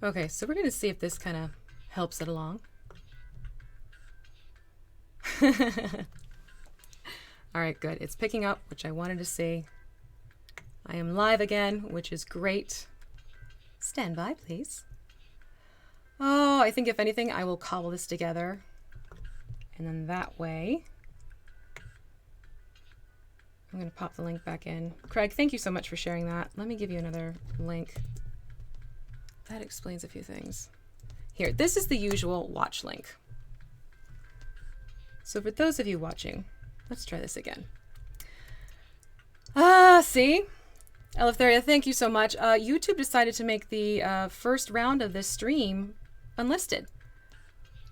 Okay, so we're going to see if this kind of helps it along. All right, good. It's picking up, which I wanted to see. I am live again, which is great. Stand by, please. Oh, I think if anything, I will cobble this together. And then that way, I'm going to pop the link back in. Craig, thank you so much for sharing that. Let me give you another link. That explains a few things. Here, this is the usual watch link. So for those of you watching, let's try this again. See? Eleftheria, thank you so much. YouTube decided to make the first round of this stream unlisted,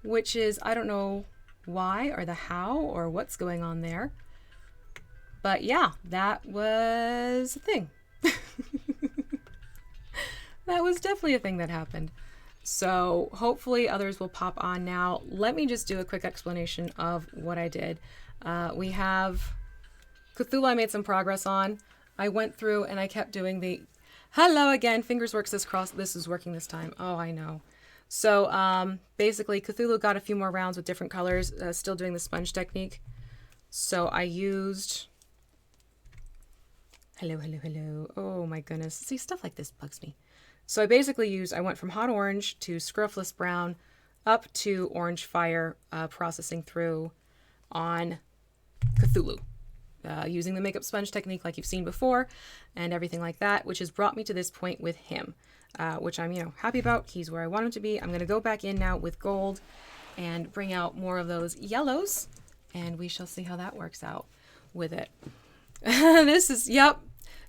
which is, I don't know why or the how or what's going on there. But yeah, that was a thing. That was definitely a thing that happened. So hopefully others will pop on now. Let me just do a quick explanation of what I did. We have Cthulhu I made some progress on. I went through and I kept doing the hello again. Fingers works this cross. This is working this time. Oh, I know. So basically Cthulhu got a few more rounds with different colors, still doing the sponge technique. So I used hello. Oh my goodness. See, stuff like this bugs me. So I went from hot orange to scrofulous brown up to orange fire, processing through on Cthulhu, using the makeup sponge technique like you've seen before and everything like that, which has brought me to this point with him, which I'm, happy about. He's where I want him to be. I'm going to go back in now with gold and bring out more of those yellows, and we shall see how that works out with it. This is, yep.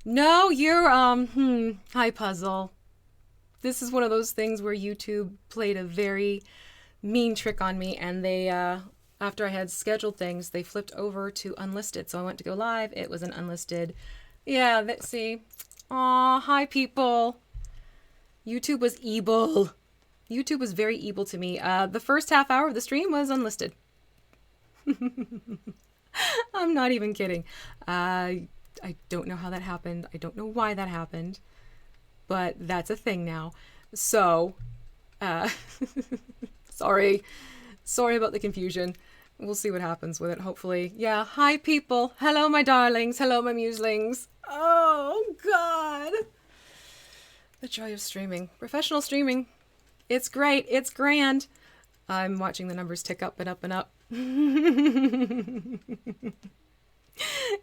No, you're, hi, Puzzle. This is one of those things where YouTube played a very mean trick on me, and they, after I had scheduled things, they flipped over to unlisted. So I went to go live. It was an unlisted. Yeah, see. Aw, hi, people. YouTube was evil. YouTube was very evil to me. The first half hour of the stream was unlisted. I'm not even kidding. I don't know how that happened. I don't know why that happened. But that's a thing now. So, sorry about the confusion. We'll see what happens with it, hopefully. Yeah, hi people. Hello, my darlings. Hello, my muselings. Oh, God. The joy of streaming. Professional streaming. It's great. It's grand. I'm watching the numbers tick up and up and up.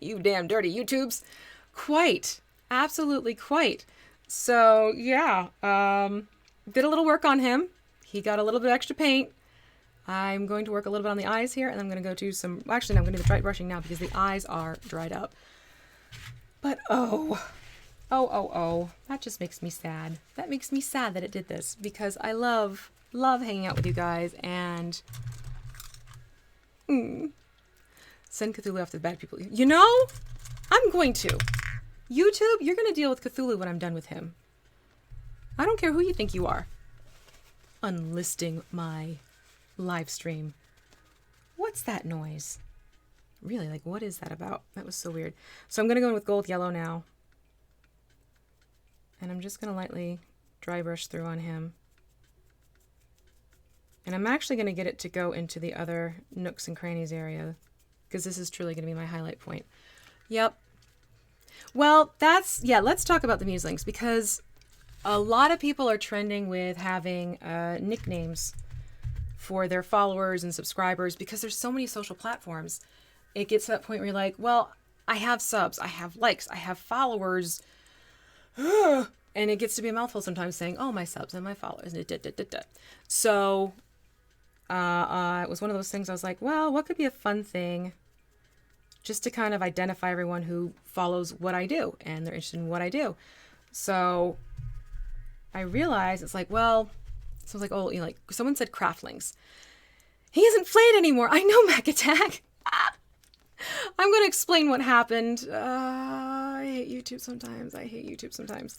You damn dirty YouTubes. Quite. Absolutely quite. So, yeah, did a little work on him. He got a little bit extra paint. I'm going to work a little bit on the eyes here, and I'm going to go do some, actually, no, I'm going to do the dry brushing now because the eyes are dried up. But, oh, that just makes me sad. That makes me sad that it did this because I love hanging out with you guys and send Cthulhu after the bad people. I'm going to. YouTube, you're going to deal with Cthulhu when I'm done with him. I don't care who you think you are. Unlisting my live stream. What's that noise? Really, like, what is that about? That was so weird. So I'm going to go in with gold yellow now. And I'm just going to lightly dry brush through on him. And I'm actually going to get it to go into the other nooks and crannies area, because this is truly going to be my highlight point. Yep. Well, let's talk about the muselings, because a lot of people are trending with having nicknames for their followers and subscribers because there's so many social platforms. It gets to that point where you're like, well, I have subs, I have likes, I have followers. And it gets to be a mouthful sometimes saying, oh, my subs and my followers. So it was one of those things I was like, well, what could be a fun thing just to kind of identify everyone who follows what I do and they're interested in what I do. So I realized it's like, well, so I was like, oh, like someone said craftlings. He isn't flayed anymore. I know, Mac Attack. I'm going to explain what happened. I hate YouTube sometimes.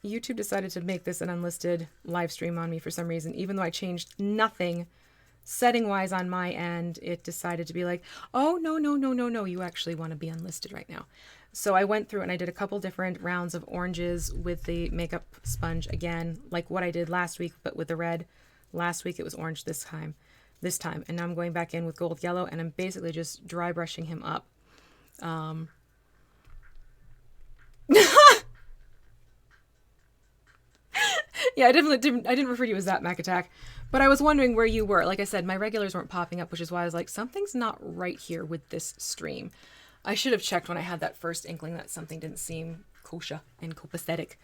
YouTube decided to make this an unlisted live stream on me for some reason, even though I changed nothing setting-wise on my end. It decided to be like, oh, no, you actually want to be unlisted right now. So I went through and I did a couple different rounds of oranges with the makeup sponge again, like what I did last week, but with the red. Last week it was orange this time. And now I'm going back in with gold yellow, and I'm basically just dry brushing him up. Yeah, I didn't refer to you as that, Mac Attack. But I was wondering where you were. Like I said, my regulars weren't popping up, which is why I was like, something's not right here with this stream. I should have checked when I had that first inkling that something didn't seem kosher and copacetic.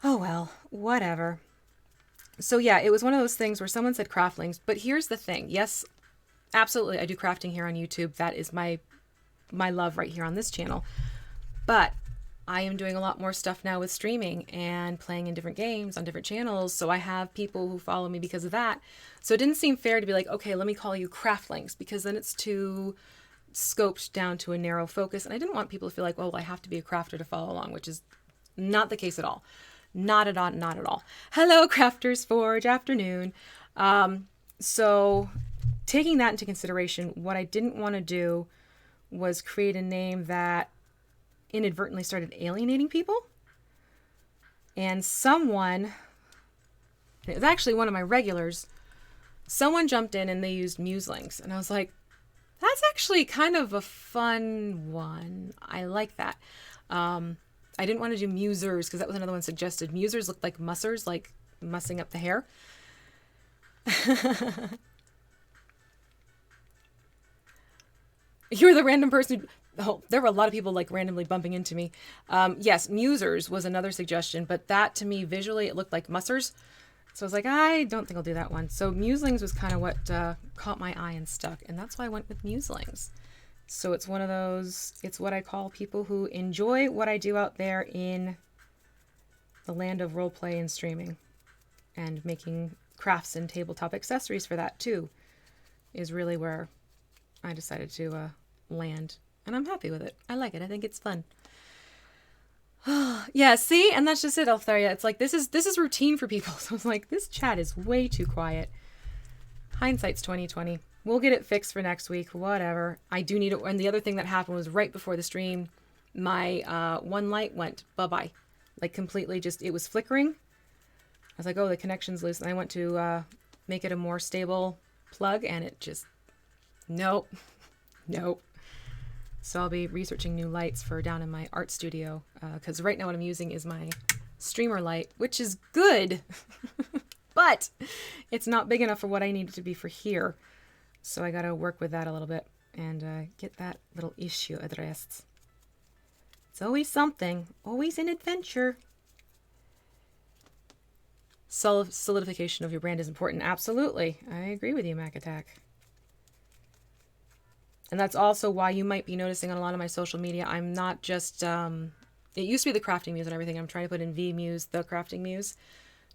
Oh well, whatever. So yeah, it was one of those things where someone said craftlings, but here's the thing. Yes, absolutely, I do crafting here on YouTube. That is my love right here on this channel. But I am doing a lot more stuff now with streaming and playing in different games on different channels. So I have people who follow me because of that. So it didn't seem fair to be like, okay, let me call you craftlings, because then it's too scoped down to a narrow focus. And I didn't want people to feel like, well, I have to be a crafter to follow along, which is not the case at all. Not at all, not at all. Hello, Crafters Forge afternoon. So taking that into consideration, what I didn't want to do was create a name that inadvertently started alienating people. And someone, it was actually one of my regulars, someone jumped in and they used Muselings. And I was like, that's actually kind of a fun one. I like that. I didn't want to do musers because that was another one suggested. Musers looked like mussers, like mussing up the hair. You're the random person. Oh, there were a lot of people like randomly bumping into me. Yes, musers was another suggestion, but that to me visually it looked like mussers. So I was like, I don't think I'll do that one. So muselings was kind of what caught my eye and stuck, and that's why I went with muselings. So it's one of those, it's what I call people who enjoy what I do out there in the land of roleplay and streaming, and making crafts and tabletop accessories for that too is really where I decided to land. And I'm happy with it. I like it. I think it's fun. Yeah, see? And that's just it, Eltharia. It's like, this is routine for people. So I was like, this chat is way too quiet. Hindsight's 2020. We'll get it fixed for next week. Whatever. I do need it. And the other thing that happened was right before the stream, my one light went bye-bye. Like completely just, it was flickering. I was like, oh, the connection's loose. And I went to make it a more stable plug, and it just, nope. Nope. So I'll be researching new lights for down in my art studio, because right now what I'm using is my streamer light, which is good, but it's not big enough for what I need it to be for here. So I got to work with that a little bit and get that little issue addressed. It's always something, always an adventure. Solidification of your brand is important. Absolutely. I agree with you, Mac Attack. And that's also why you might be noticing on a lot of my social media, I'm not just, it used to be the crafting muse and everything. I'm trying to put in V-Muse, the crafting muse,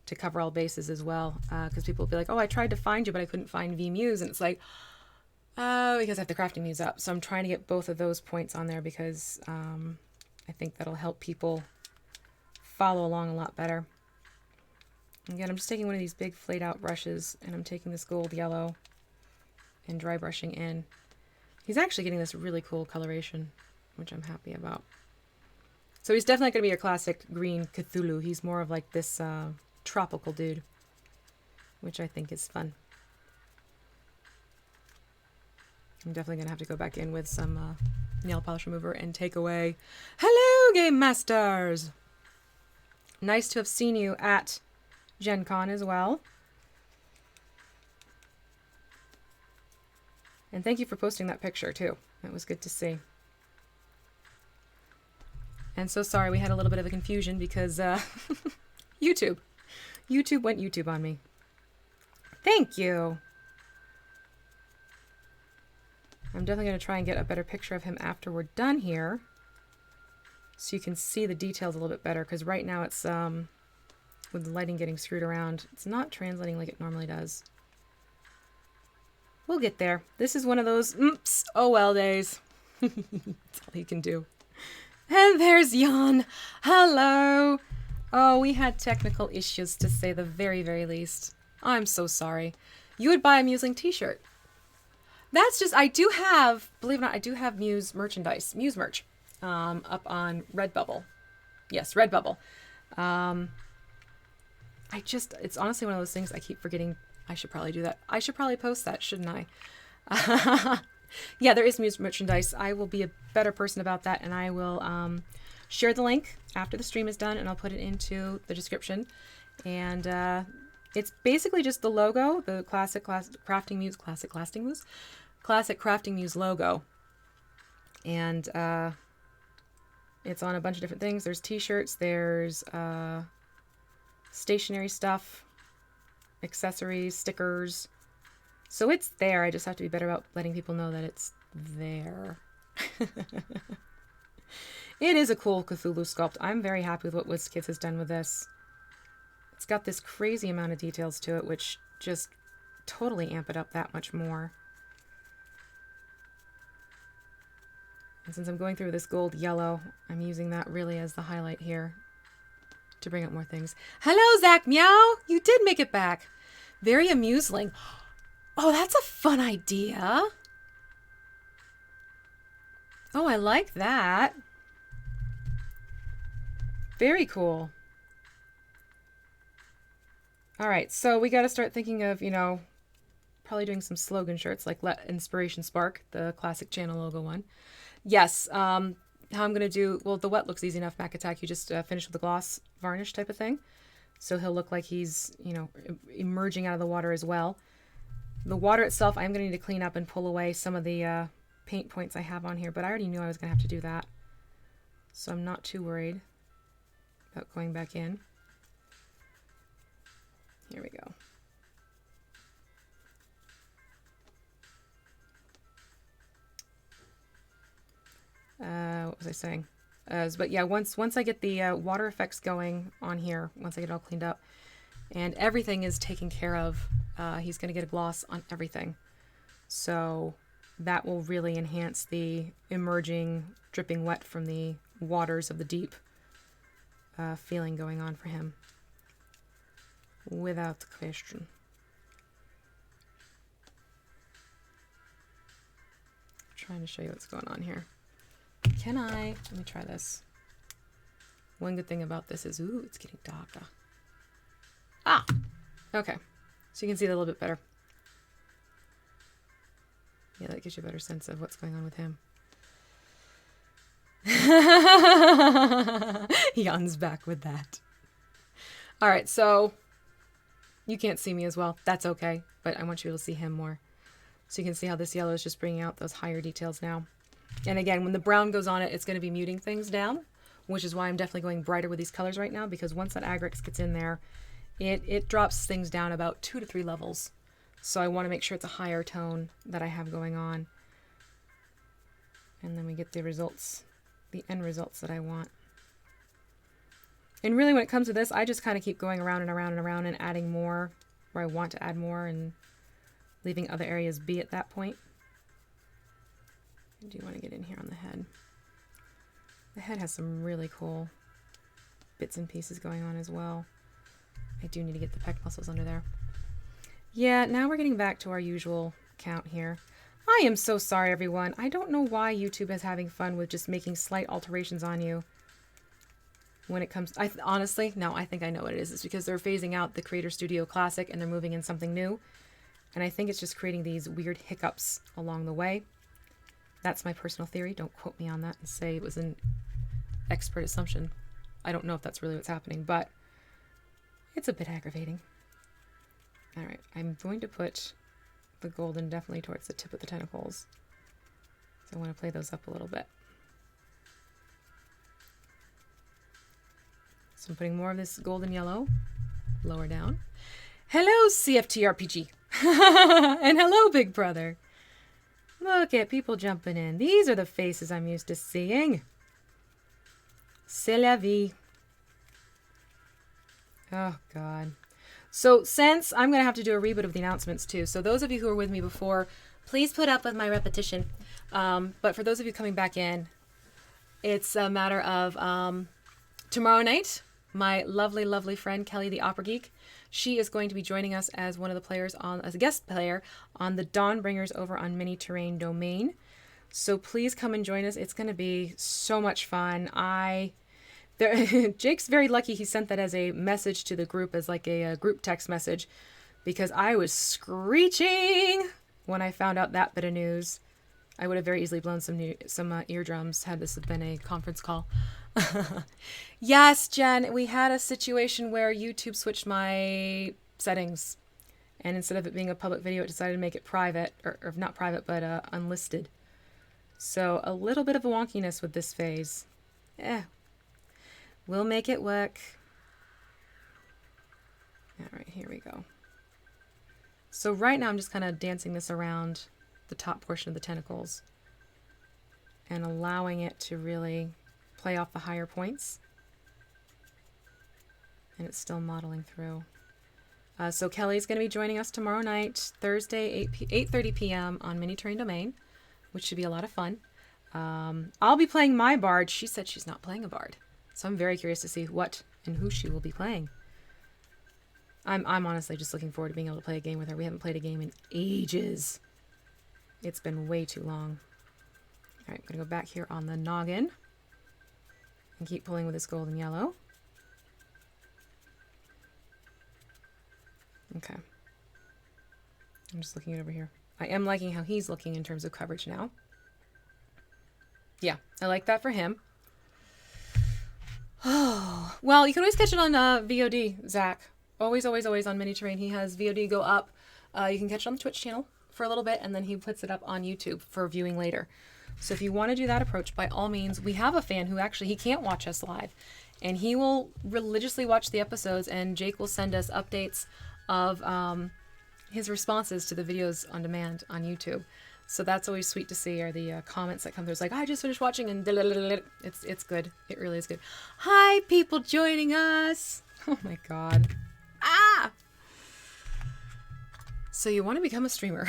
to cover all bases as well. Because people will be like, oh, I tried to find you, but I couldn't find V-Muse. And it's like, oh, because I have the crafting muse up. So I'm trying to get both of those points on there because I think that'll help people follow along a lot better. Again, I'm just taking one of these big flayed out brushes, and I'm taking this gold yellow and dry brushing in. He's actually getting this really cool coloration, which I'm happy about. So he's definitely going to be your classic green Cthulhu. He's more of like this tropical dude, which I think is fun. I'm definitely going to have to go back in with some nail polish remover and take away. Hello, Game Masters! Nice to have seen you at Gen Con as well. And thank you for posting that picture, too. It was good to see. And so sorry, we had a little bit of a confusion because YouTube. YouTube went YouTube on me. Thank you. I'm definitely going to try and get a better picture of him after we're done here, so you can see the details a little bit better, because right now it's, with the lighting getting screwed around, it's not translating like it normally does. We'll get there. This is one of those oops, oh well days. That's all you can do. And there's Jan. Hello. Oh, we had technical issues to say the very, very least. I'm so sorry. You would buy a Museling t-shirt. That's just, I do have, believe it or not, I do have Muse merchandise, Muse merch. up on Redbubble. Yes, Redbubble. It's honestly one of those things I keep forgetting. I should probably do that. I should probably post that, shouldn't I? Yeah, there is Muse merchandise. I will be a better person about that, and I will share the link after the stream is done, and I'll put it into the description. And it's basically just the logo, the classic Crafting Muse logo. And it's on a bunch of different things. There's t-shirts, there's stationery stuff, accessories, stickers. So it's there. I just have to be better about letting people know that it's there. It is a cool Cthulhu sculpt. I'm very happy with what WizKids has done with this. It's got this crazy amount of details to it, which just totally amp it up that much more. And since I'm going through this gold yellow, I'm using that really as the highlight here to bring up more things. Hello, Zach Meow! You did make it back. Very amusing. Oh, that's a fun idea. Oh, I like that. Very cool. All right, so we got to start thinking of, probably doing some slogan shirts like Let Inspiration Spark, the classic channel logo one. Yes, how I'm going to do, well, the wet looks easy enough, Mac Attack. You just finish with the gloss varnish type of thing. So he'll look like he's, emerging out of the water as well. The water itself, I'm going to need to clean up and pull away some of the paint points I have on here, but I already knew I was going to have to do that. So I'm not too worried about going back in. Here we go. What was I saying? But yeah, once I get the water effects going on here, once I get it all cleaned up, and everything is taken care of, he's going to get a gloss on everything. So that will really enhance the emerging, dripping wet from the waters of the deep feeling going on for him. Without question. I'm trying to show you what's going on here. Let me try this. One good thing about this is, ooh, it's getting darker. Ah, okay. So you can see it a little bit better. Yeah, that gives you a better sense of what's going on with him. Jan's back with that. All right, so you can't see me as well. That's okay, but I want you to see him more. So you can see how this yellow is just bringing out those higher details now. And again, when the brown goes on it, it's going to be muting things down, which is why I'm definitely going brighter with these colors right now, because once that Agrics gets in there, it drops things down about 2 to 3 levels. So I want to make sure it's a higher tone that I have going on. And then we get the results, the end results that I want. And really when it comes to this, I just kind of keep going around and around and around and adding more where I want to add more and leaving other areas be at that point. I do want to get in here on the head. The head has some really cool bits and pieces going on as well. I do need to get the pec muscles under there. Yeah, now we're getting back to our usual count here. I am so sorry, everyone. I don't know why YouTube is having fun with just making slight alterations on you. When it comes, honestly, no, I think I know what it is. It's because they're phasing out the Creator Studio Classic and they're moving in something new. And I think it's just creating these weird hiccups along the way. That's my personal theory. Don't quote me on that and say it was an expert assumption. I don't know if that's really what's happening, but it's a bit aggravating. All right, I'm going to put the golden definitely towards the tip of the tentacles. So I want to play those up a little bit. So I'm putting more of this golden yellow lower down. Hello, CFTRPG. And hello, Big Brother. Look at people jumping in. These are the faces I'm used to seeing. C'est la vie. Oh, God. So since I'm going to have to do a reboot of the announcements too. So those of you who were with me before, please put up with my repetition. But for those of you coming back in, it's a matter of tomorrow night, my lovely, lovely friend, Kelly the Opera Geek, she is going to be joining us as one of the players as a guest player on the Dawnbringers over on Mini Terrain Domain. So please come and join us. It's going to be so much fun. Jake's very lucky he sent that as a message to the group, as like a group text message, because I was screeching when I found out that bit of news. I would have very easily blown some eardrums had this been a conference call. Yes, Jen, we had a situation where YouTube switched my settings, and instead of it being a public video, it decided to make it private, or not private, but unlisted. So a little bit of a wonkiness with this phase. We'll make it work. All right, here we go. So right now I'm just kind of dancing this around the top portion of the tentacles and allowing it to really play off the higher points. And it's still modeling through. So Kelly's going to be joining us tomorrow night, Thursday, 8:30 p.m. on Mini Terrain Domain, which should be a lot of fun. I'll be playing my bard. She said she's not playing a bard. So I'm very curious to see what and who she will be playing. I'm honestly just looking forward to being able to play a game with her. We haven't played a game in ages. It's been way too long. All right, I'm going to go back here on the noggin and keep pulling with this gold and yellow. Okay. I'm just looking it over here. I am liking how he's looking in terms of coverage now. Yeah, I like that for him. Oh, well, you can always catch it on VOD, Zach. Always on Mini Terrain. He has VOD go up. You can catch it on the Twitch channel for a little bit, and then he puts it up on YouTube for viewing later. So if you want to do that approach, by all means, we have a fan who actually, he can't watch us live, and he will religiously watch the episodes, and Jake will send us updates of his responses to the videos on demand on YouTube. So that's always sweet to see, are the comments that come through. It's like, I just finished watching, and it's good. It really is good. Hi, people joining us. Oh my God. Ah! So you want to become a streamer?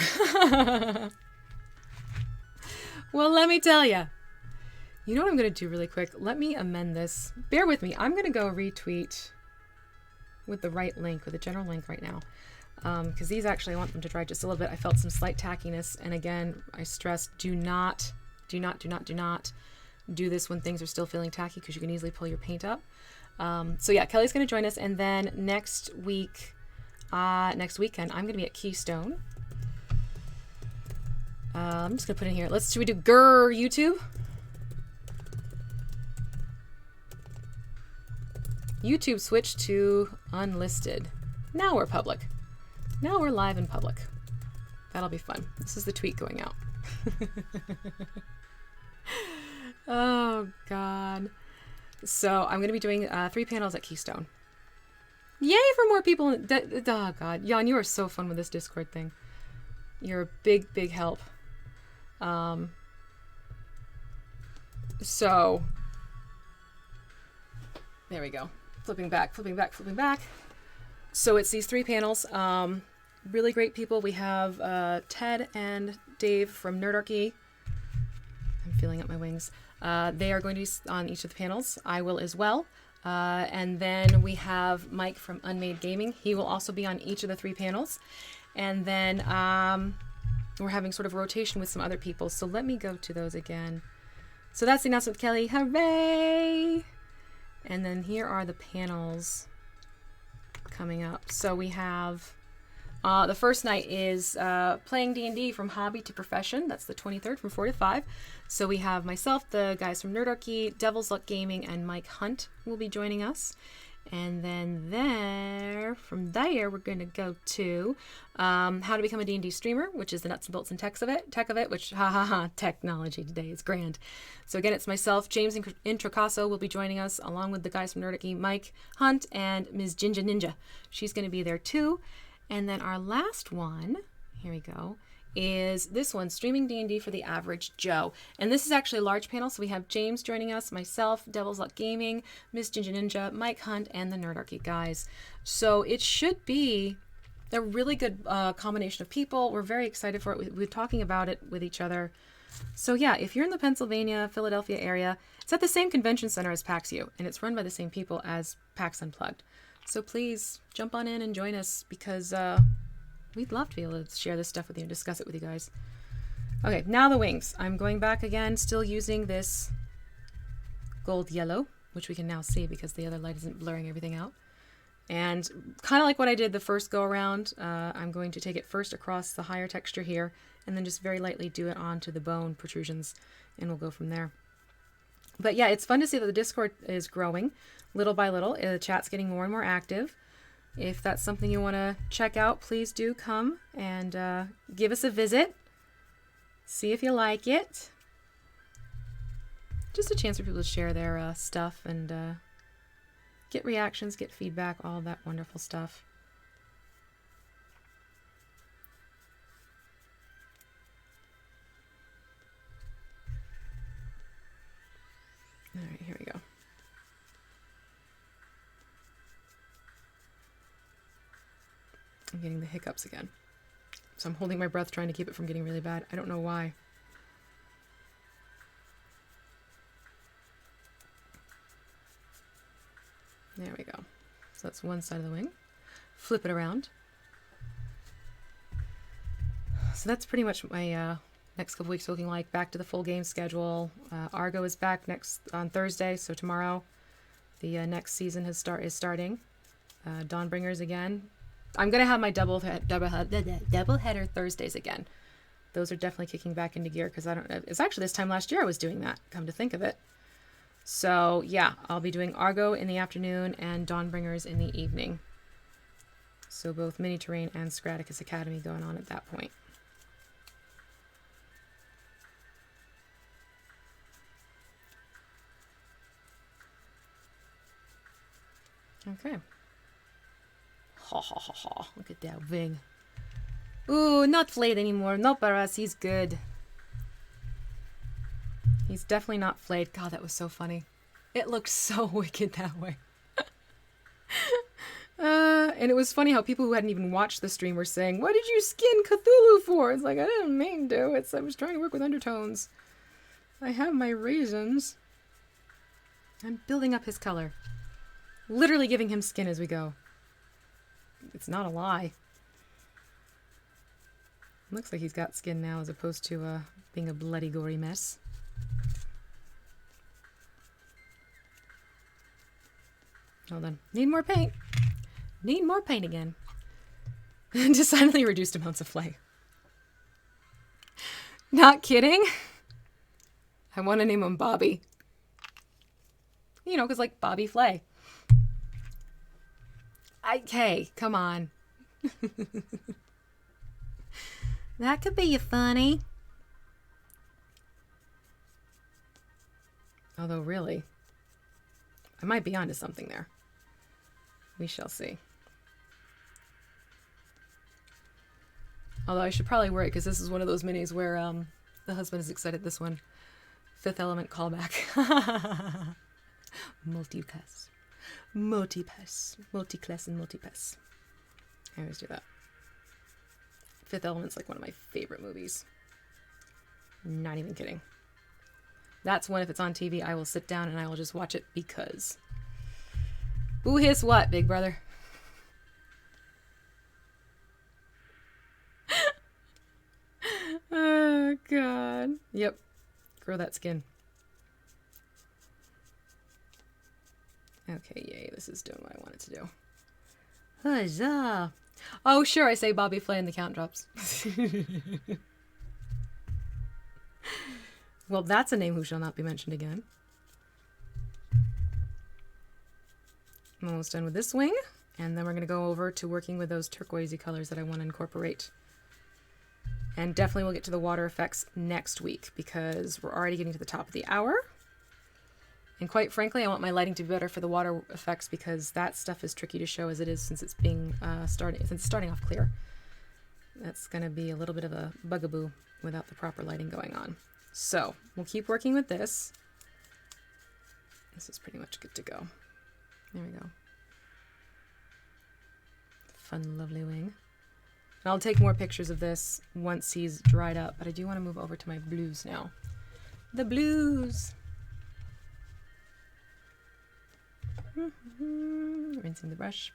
Well, let me tell you. You know what I'm going to do really quick? Let me amend this. Bear with me. I'm going to go retweet with the right link, with the general link right now. Because these actually, I want them to dry just a little bit. I felt some slight tackiness. And again, I stress, do not do this when things are still feeling tacky, because you can easily pull your paint up. So yeah, Kelly's going to join us. And then next weekend, I'm going to be at Keystone. I'm just going to put in here. Should we do grrr YouTube? YouTube switched to unlisted. Now we're public. Now we're live in public. That'll be fun. This is the tweet going out. Oh, God. So I'm going to be doing 3 panels at Keystone. Yay for more people. Oh, God. Jan, you are so fun with this Discord thing. You're a big, big help. So there we go. Flipping back. So it's these 3 panels. Really great people. We have Ted and Dave from Nerdarchy. I'm feeling up my wings. They are going to be on each of the panels. I will as well. And then we have Mike from Unmade Gaming. He will also be on each of the 3 panels. And then we're having sort of rotation with some other people. So let me go to those again. So that's the announcement with Kelly. Hooray! And then here are the panels coming up. So we have the first night is playing D&D from hobby to profession. That's the 23rd from 4 to 5. So we have myself, the guys from Nerdarchy, Devil's Luck Gaming, and Mike Hunt will be joining us. And then from there, we're going to go to how to become a D&D streamer, which is the nuts and bolts and tech of it, which, technology today is grand. So again, it's myself, James Introcaso will be joining us, along with the guys from Nerdarchy, Mike Hunt, and Ms. Ginger Ninja. She's going to be there too. And then our last one, here we go, is this one, Streaming D&D for the Average Joe. And this is actually a large panel, so we have James joining us, myself, Devil's Luck Gaming, Miss Ginger Ninja, Mike Hunt, and the Nerdarchy guys. So it should be a really good combination of people. We're very excited for it. We're talking about it with each other. So yeah, if you're in the Pennsylvania, Philadelphia area, it's at the same convention center as PAX U, and it's run by the same people as PAX Unplugged. So please jump on in and join us, because we'd love to be able to share this stuff with you and discuss it with you guys. Okay, now the wings. I'm going back again, still using this gold yellow, which we can now see because the other light isn't blurring everything out. And kind of like what I did the first go around, I'm going to take it first across the higher texture here, and then just very lightly do it onto the bone protrusions, and we'll go from there. But yeah, it's fun to see that the Discord is growing little by little. The chat's getting more and more active. If that's something you want to check out, please do come and give us a visit. See if you like it. Just a chance for people to share their stuff and get reactions, get feedback, all that wonderful stuff. All right, here we go. I'm getting the hiccups again. So I'm holding my breath trying to keep it from getting really bad. I don't know why. There we go. So that's one side of the wing. Flip it around. So that's pretty much my next couple weeks looking like. Back to the full game schedule. Argo is back on Thursday, so tomorrow. The next season is starting. Dawnbringers again. I'm going to have my double header Thursdays again. Those are definitely kicking back into gear because I don't know. It's actually this time last year I was doing that, come to think of it. So yeah, I'll be doing Argo in the afternoon and Dawnbringers in the evening. So both Mini Terrain and Scraticus Academy going on at that point. Okay. Ha ha ha ha. Look at that wing. Ooh, not flayed anymore. No, Barras, he's good. He's definitely not flayed. God, that was so funny. It looked so wicked that way. And it was funny how people who hadn't even watched the stream were saying, "What did you skin Cthulhu for?" It's like, I didn't mean to. I was trying to work with undertones. I have my reasons. I'm building up his color. Literally giving him skin as we go. It's not a lie. Looks like he's got skin now as opposed to being a bloody gory mess. Hold on. Need more paint. Need more paint again. Decidedly reduced amounts of flay. Not kidding. I want to name him Bobby. You know, because like Bobby Flay. Hey, come on. That could be funny. Although, really, I might be onto something there. We shall see. Although I should probably worry because this is one of those minis where the husband is excited. This one, Fifth Element callback. Multipass. Multiclass and multipass. I always do that. Fifth Element's like one of my favorite movies. Not even kidding. That's one, if it's on TV, I will sit down and I will just watch it because. Who hiss what, big brother? Oh, God. Yep. Grow that skin. Okay, yay. This is doing what I want it to do. Huzzah. Oh, sure, I say Bobby Flay and the count drops. Well, that's a name who shall not be mentioned again. I'm almost done with this wing, and then we're going to go over to working with those turquoisey colors that I want to incorporate. And definitely we'll get to the water effects next week because we're already getting to the top of the hour. And quite frankly, I want my lighting to be better for the water effects because that stuff is tricky to show as it is since it's being starting off clear. That's going to be a little bit of a bugaboo without the proper lighting going on. So we'll keep working with this. This is pretty much good to go. There we go. Fun, lovely wing. And I'll take more pictures of this once he's dried up, but I do want to move over to my blues now. The blues! Rinsing the brush.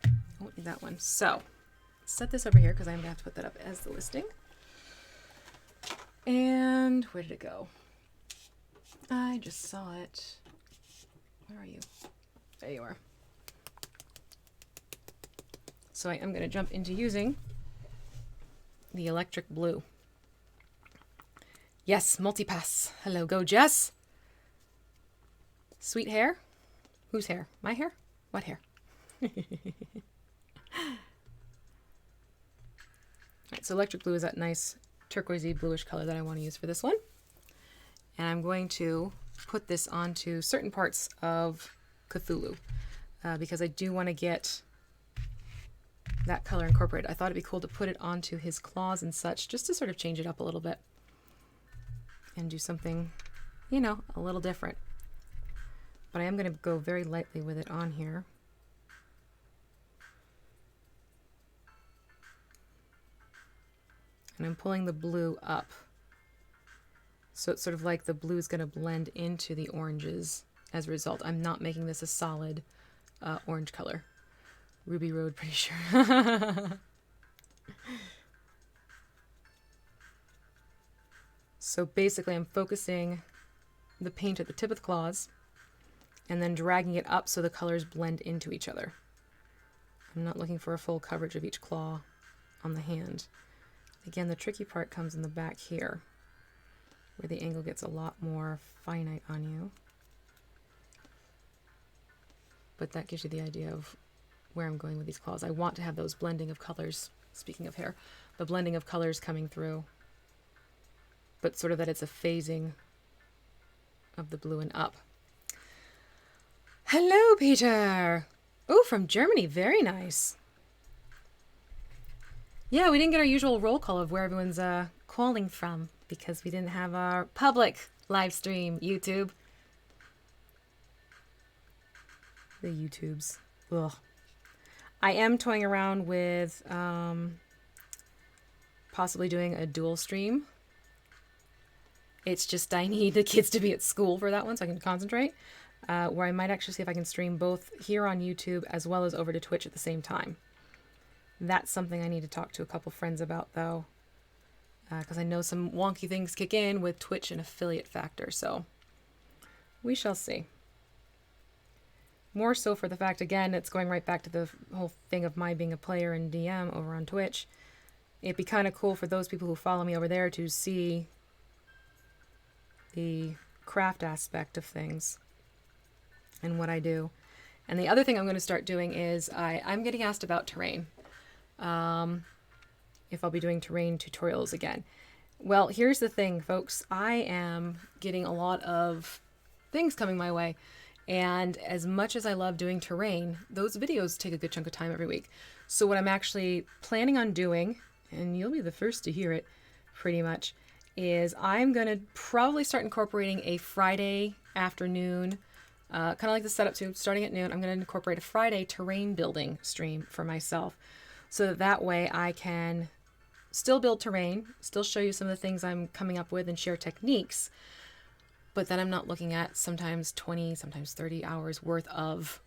I won't need that one. So, set this over here because I'm going to have to put that up as the listing. And where did it go? I just saw it. Where are you? There you are. So I am going to jump into using the electric blue. Yes, multipass. Hello, go Jess. Sweet hair? Whose hair? My hair? What hair? Alright, so electric blue is that nice turquoisey bluish color that I want to use for this one. And I'm going to put this onto certain parts of Cthulhu because I do want to get that color incorporated. I thought it'd be cool to put it onto his claws and such, just to sort of change it up a little bit and do something, you know, a little different. But I am going to go very lightly with it on here. And I'm pulling the blue up. So it's sort of like the blue is going to blend into the oranges as a result. I'm not making this a solid orange color. Ruby Road, pretty sure. So basically I'm focusing the paint at the tip of the claws and then dragging it up so the colors blend into each other. I'm not looking for a full coverage of each claw on the hand. Again, the tricky part comes in the back here, where the angle gets a lot more finite on you. But that gives you the idea of where I'm going with these claws. I want to have those blending of colors, speaking of hair, the blending of colors coming through, but sort of that it's a phasing of the blue and up. Hello, Peter! Oh, from Germany, very nice. Yeah, we didn't get our usual roll call of where everyone's calling from because we didn't have our public live stream, YouTube. The YouTubes. Ugh. I am toying around with possibly doing a dual stream. It's just I need the kids to be at school for that one so I can concentrate. Where I might actually see if I can stream both here on YouTube as well as over to Twitch at the same time. That's something I need to talk to a couple friends about, though, because I know some wonky things kick in with Twitch and affiliate factor, so we shall see. More so for the fact, again, it's going right back to the whole thing of my being a player and DM over on Twitch. It'd be kind of cool for those people who follow me over there to see the craft aspect of things and what I do. And the other thing I'm going to start doing is I'm getting asked about terrain. If I'll be doing terrain tutorials again. Well, here's the thing, folks. I am getting a lot of things coming my way. And as much as I love doing terrain, those videos take a good chunk of time every week. So what I'm actually planning on doing, and you'll be the first to hear it pretty much, is I'm going to probably start incorporating a Friday afternoon, kind of like the setup too, starting at noon. I'm going to incorporate a Friday terrain building stream for myself. So that way I can still build terrain, still show you some of the things I'm coming up with and share techniques, but then I'm not looking at sometimes 20, sometimes 30 hours worth of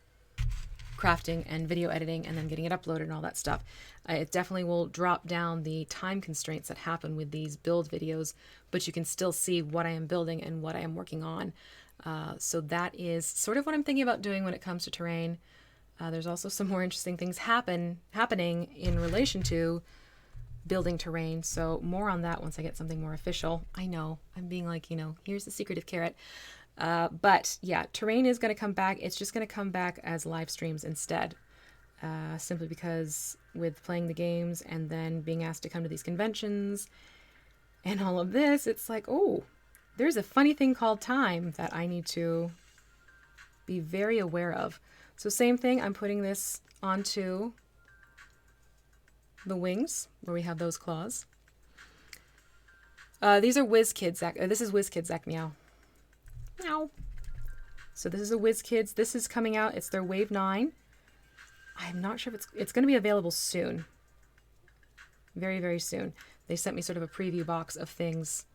crafting and video editing and then getting it uploaded and all that stuff. It definitely will drop down the time constraints that happen with these build videos, but you can still see what I am building and what I am working on. So that is sort of what I'm thinking about doing when it comes to terrain. There's also some more interesting things happening in relation to building terrain. So more on that once I get something more official. I know I'm being like, here's the secretive carrot. But yeah, terrain is going to come back. It's just going to come back as live streams instead. Simply because with playing the games and then being asked to come to these conventions and all of this, it's like, oh, there's a funny thing called time that I need to be very aware of. So same thing, I'm putting this onto the wings where we have those claws. These are WizKids. This is WizKids Zach Meow. Meow. So this is a WizKids. This is coming out. It's their Wave 9. I'm not sure if it's going to be available soon. Very, very soon. They sent me sort of a preview box of things.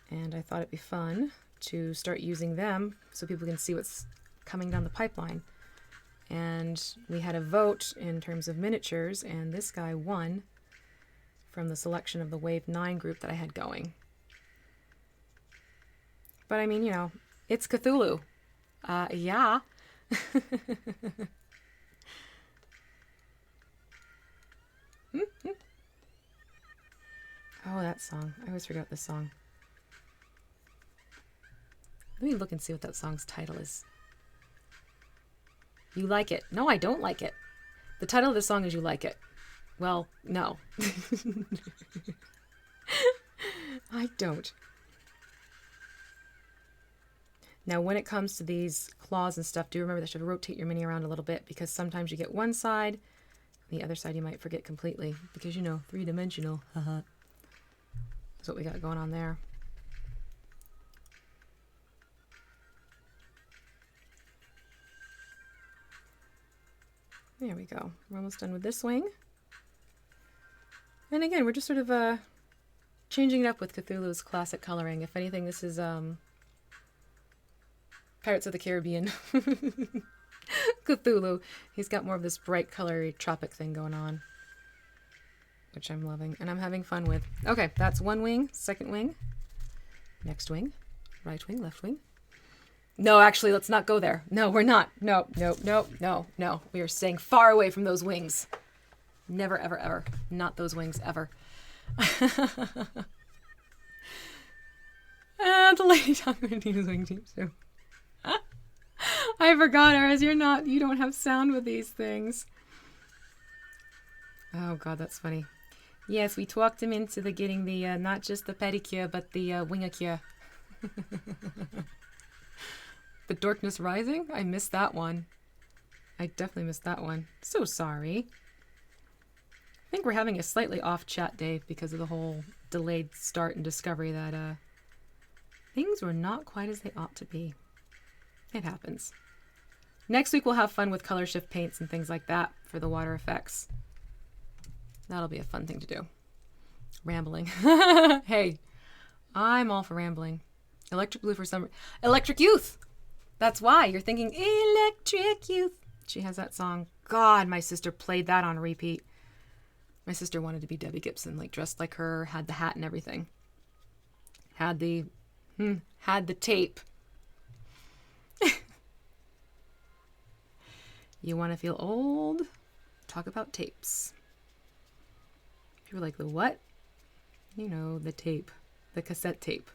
And I thought it'd be fun to start using them so people can see what's coming down the pipeline. and we had a vote in terms of miniatures, and this guy won from the selection of the Wave 9 group that I had going. But I mean, you know, it's Cthulhu. Yeah. Oh, that song. I always forget this song. Let me look and see what that song's title is. You Like It. No, I don't like it. The title of the song is You Like It. Well, no. I don't. Now, when it comes to these claws and stuff, do remember that you have to rotate your mini around a little bit, because sometimes you get one side, and the other side you might forget completely, because, you know, three-dimensional. Haha. That's what we got going on there. There we go. We're almost done with this wing. And again, we're just sort of changing it up with Cthulhu's classic coloring. If anything, this is Pirates of the Caribbean. Cthulhu. He's got more of this bright colory tropic thing going on, which I'm loving and I'm having fun with. Okay, that's one wing, second wing, next wing, right wing, left wing. No, actually, let's not go there. No, we're not. No, no, no, no, no. We are staying far away from those wings. Never, ever, ever. Not those wings, ever. The lady talking about Tina's wing team too. I forgot, Aris, you don't have sound with these things. Oh god, that's funny. Yes, we talked him into getting the, not just the pedicure, but the wingacure. The Darkness Rising? I missed that one. I definitely missed that one. So sorry. I think we're having a slightly off chat day because of the whole delayed start and discovery that things were not quite as they ought to be. It happens. Next week we'll have fun with color shift paints and things like that for the water effects. That'll be a fun thing to do. Rambling. Hey, I'm all for rambling. Electric Blue for some... Electric Youth! That's why you're thinking, Electric Youth. She has that song. God, my sister played that on repeat. My sister wanted to be Debbie Gibson, like dressed like her, had the hat and everything. Had the tape. You want to feel old? Talk about tapes. People are like, the what? You know, the tape. The cassette tape.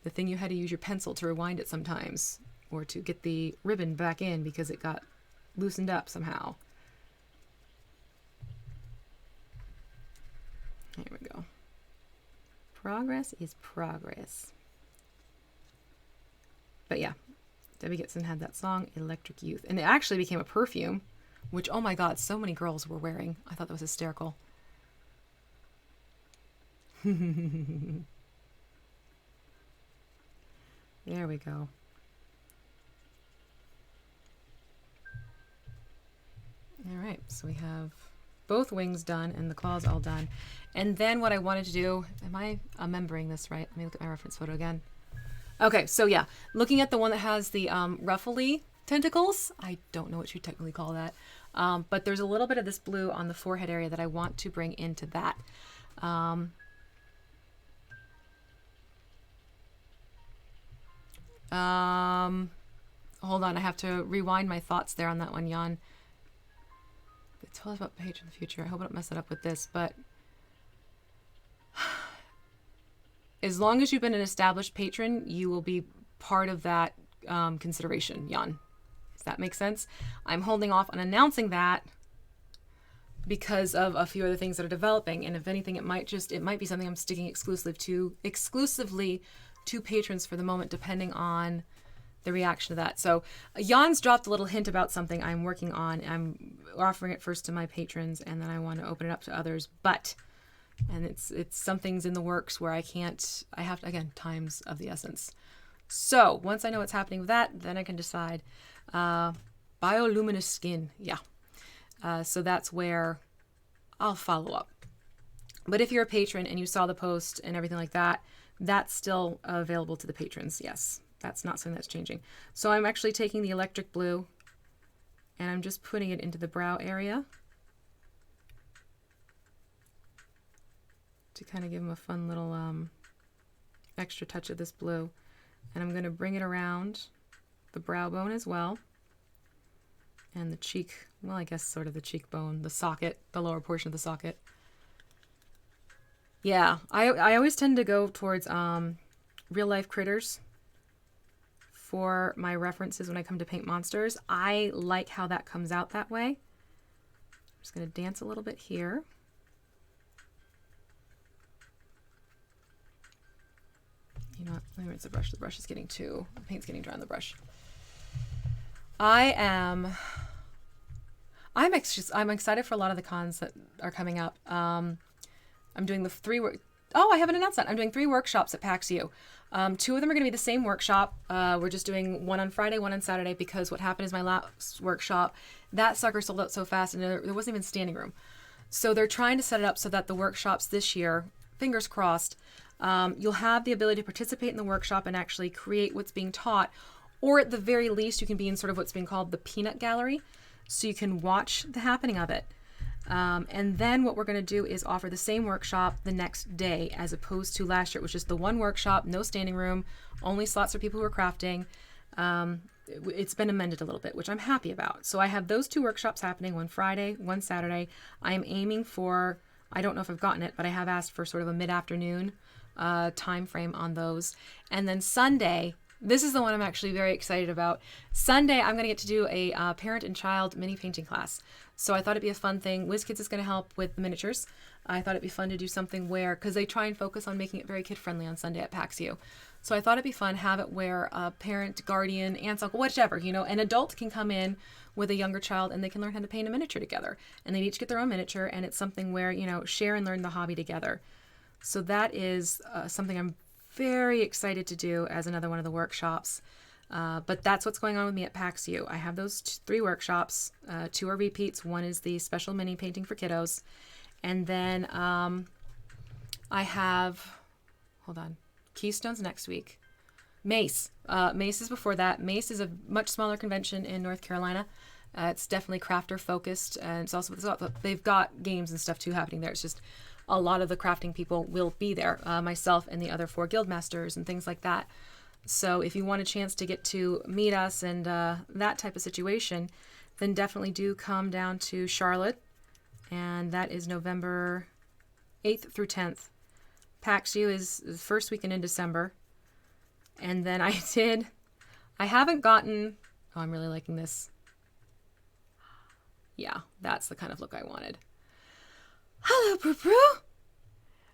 The thing you had to use your pencil to rewind it sometimes. Or to get the ribbon back in because it got loosened up somehow. Here we go. Progress is progress. But yeah, Debbie Gibson had that song, Electric Youth. And it actually became a perfume, which, oh my god, so many girls were wearing. I thought that was hysterical. There we go. All right, so we have both wings done and the claws all done. And then what I wanted to do, am I remembering this right? Let me look at my reference photo again. Okay, so yeah, looking at the one that has the ruffly tentacles, I don't know what you technically call that, but there's a little bit of this blue on the forehead area that I want to bring into that. Hold on, I have to rewind my thoughts there on that one, Jan. Tell us about page in the future. I hope I don't mess it up with this, but as long as you've been an established patron, you will be part of that consideration, Jan. Does that make sense? I'm holding off on announcing that because of a few other things that are developing, and if anything, it might be something I'm sticking exclusively to patrons for the moment, depending on the reaction to that. So Jan's dropped a little hint about something I'm working on. I'm offering it first to my patrons, and then I want to open it up to others. And it's something's in the works where I have to, again, time's of the essence. So once I know what's happening with that, then I can decide. Bioluminescent skin, yeah. So that's where I'll follow up. But if you're a patron and you saw the post and everything like that, that's still available to the patrons, yes. That's not something that's changing. So I'm actually taking the electric blue and I'm just putting it into the brow area to kind of give him a fun little extra touch of this blue. And I'm going to bring it around the brow bone as well, and the cheek, well, I guess sort of the cheekbone, the socket, the lower portion of the socket. Yeah, I always tend to go towards real life critters for my references when I come to paint monsters. I like how that comes out that way. I'm just going to dance a little bit here. You know what? Let me rinse the brush. The brush is getting the paint's getting dry on the brush. I'm excited for a lot of the cons that are coming up. I'm doing I haven't announced that. I'm doing 3 workshops at PAX U. 2 of them are going to be the same workshop. We're just doing one on Friday, one on Saturday, because what happened is my last workshop, that sucker sold out so fast and there wasn't even standing room. So they're trying to set it up so that the workshops this year, fingers crossed, you'll have the ability to participate in the workshop and actually create what's being taught, or at the very least, you can be in sort of what's being called the peanut gallery, so you can watch the happening of it. And then what we're going to do is offer the same workshop the next day, as opposed to last year. It was just the one workshop, no standing room, only slots for people who are crafting. It's been amended a little bit, which I'm happy about. So I have those 2 workshops happening, one Friday, one Saturday. I am aiming for, I don't know if I've gotten it, but I have asked for sort of a mid-afternoon time frame on those. And then Sunday, this is the one I'm actually very excited about. Sunday, I'm going to get to do a parent and child mini painting class. So I thought it'd be a fun thing. WizKids is going to help with the miniatures. I thought it'd be fun to do something where, because they try and focus on making it very kid-friendly on Sunday at PAX U. So I thought it'd be fun, have it where a parent, guardian, aunt, uncle, whichever, an adult can come in with a younger child and they can learn how to paint a miniature together. And they each get their own miniature, and it's something where, share and learn the hobby together. So that is something I'm very excited to do as another one of the workshops. But that's what's going on with me at PAX U. I have those 3 workshops. 2 are repeats. One is the special mini painting for kiddos. And then I have, Keystone's next week. Mace. Mace is before that. Mace is a much smaller convention in North Carolina. It's definitely crafter focused. And it's also, they've got games and stuff too happening there. It's just a lot of the crafting people will be there. Myself and the other 4 guild masters and things like that. So if you want a chance to get to meet us and that type of situation, then definitely do come down to Charlotte. And that is November 8th through 10th. PAX U is the first weekend in December. And then I haven't gotten, I'm really liking this. Yeah, that's the kind of look I wanted. Hello, Prue.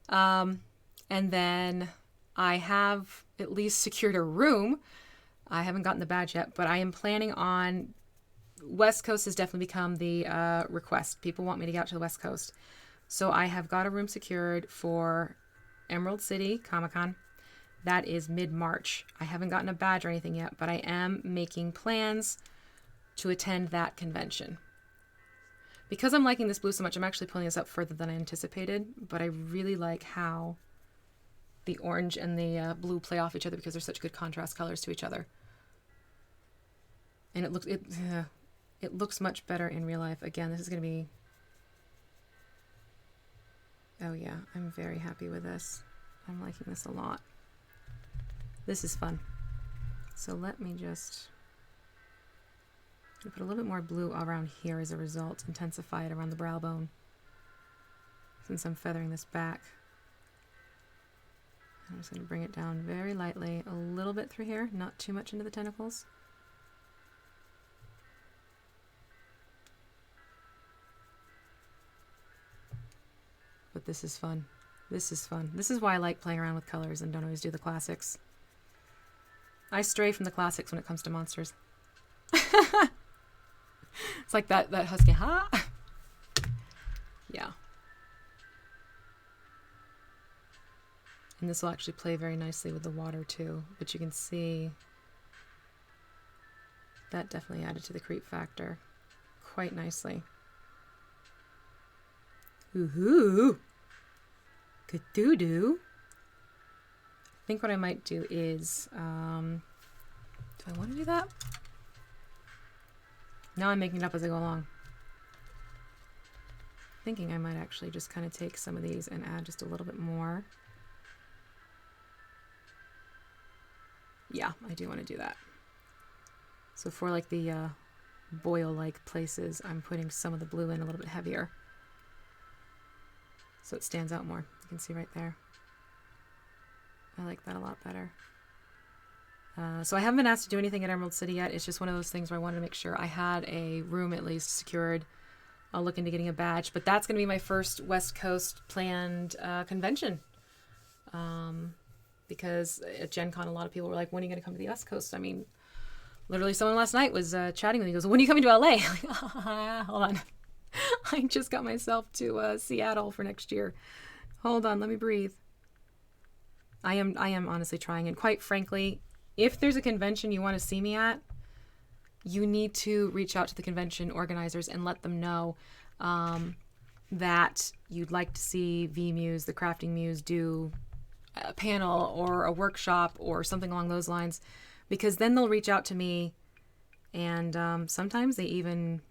And then I have at least secured a room. I haven't gotten the badge yet, but I am planning on, West Coast has definitely become the request. People want me to get out to the West Coast. So I have got a room secured for Emerald City Comic-Con. That is mid-March. I haven't gotten a badge or anything yet, but I am making plans to attend that convention. Because I'm liking this blue so much, I'm actually pulling this up further than I anticipated, but I really like how the orange and the blue play off each other because they're such good contrast colors to each other. And it looks much better in real life. Again, this is going to be... Oh yeah, I'm very happy with this. I'm liking this a lot. This is fun. So let me just put a little bit more blue around here as a result, intensify it around the brow bone, since I'm feathering this back. I'm just going to bring it down very lightly, a little bit through here, not too much into the tentacles. But this is fun. This is fun. This is why I like playing around with colors and don't always do the classics. I stray from the classics when it comes to monsters. It's like that husky, ha! Yeah. And this will actually play very nicely with the water too, but you can see that definitely added to the creep factor quite nicely. Ooh-hoo! Cthulhu! I think what I might do is, do I want to do that? Now I'm making it up as I go along. Thinking I might actually just kind of take some of these and add just a little bit more. Yeah, I do want to do that. So for like the boil-like places, I'm putting some of the blue in a little bit heavier. So it stands out more. You can see right there. I like that a lot better. So I haven't been asked to do anything at Emerald City yet. It's just one of those things where I wanted to make sure I had a room at least secured. I'll look into getting a badge, but that's going to be my first West Coast planned convention. Because at Gen Con, a lot of people were like, when are you going to come to the West Coast? I mean, literally someone last night was chatting with me. He goes, when are you coming to LA? I'm like, hold on. I just got myself to Seattle for next year. Hold on, let me breathe. I am honestly trying. And quite frankly, if there's a convention you want to see me at, you need to reach out to the convention organizers and let them know that you'd like to see Muse, the Crafting Muse, do a panel or a workshop or something along those lines, because then they'll reach out to me, and sometimes they even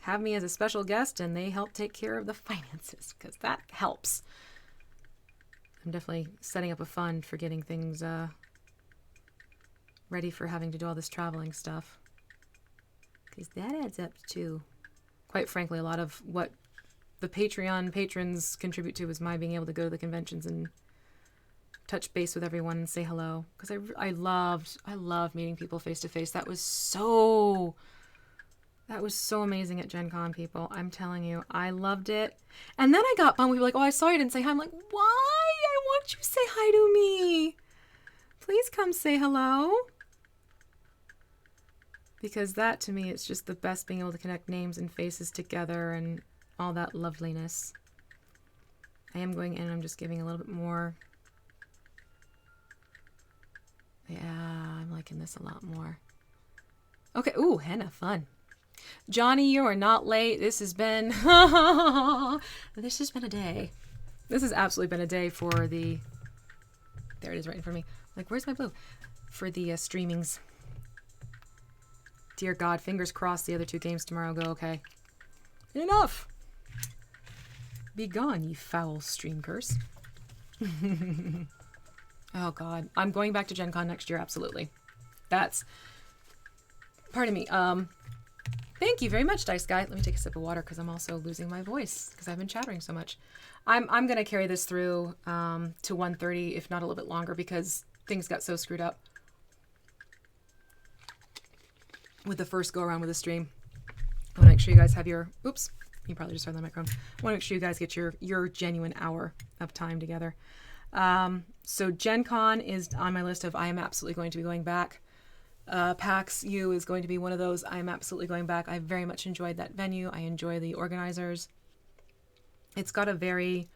have me as a special guest and they help take care of the finances, because that helps. I'm definitely setting up a fund for getting things ready for having to do all this traveling stuff, because that adds up to, quite frankly, a lot of what the Patreon patrons contribute to is my being able to go to the conventions and touch base with everyone and say hello, because I loved meeting people face to face. That was so amazing at Gen Con, people. I'm telling you, I loved it. And then I got bummed. People were like, oh, I saw you didn't say hi. I'm like, why? I want you to say hi to me. Please come say hello. Because that, to me, it's just the best, being able to connect names and faces together and all that loveliness. I am going in, I'm just giving a little bit more. Yeah, I'm liking this a lot more. Okay, ooh, henna, fun. Johnny, you are not late. This has been, this has been a day. This has absolutely been a day for the, there it is right in front of me. Like, where's my blue? For the streamings. Dear God, fingers crossed the other two games tomorrow go okay. Enough! Be gone, ye foul stream curse. Oh God, I'm going back to Gen Con next year, absolutely. That's, pardon me, thank you very much, Dice Guy. Let me take a sip of water because I'm also losing my voice because I've been chattering so much. I'm going to carry this through to 1:30, if not a little bit longer, because things got so screwed up with the first go around with the stream. I want to make sure you guys have your, oops, you probably just heard the microphone. I want to make sure you guys get your genuine hour of time together. So Gen Con is on my list of I am absolutely going to be going back. PAX U is going to be one of those. I am absolutely going back. I very much enjoyed that venue. I enjoy the organizers. It's got a very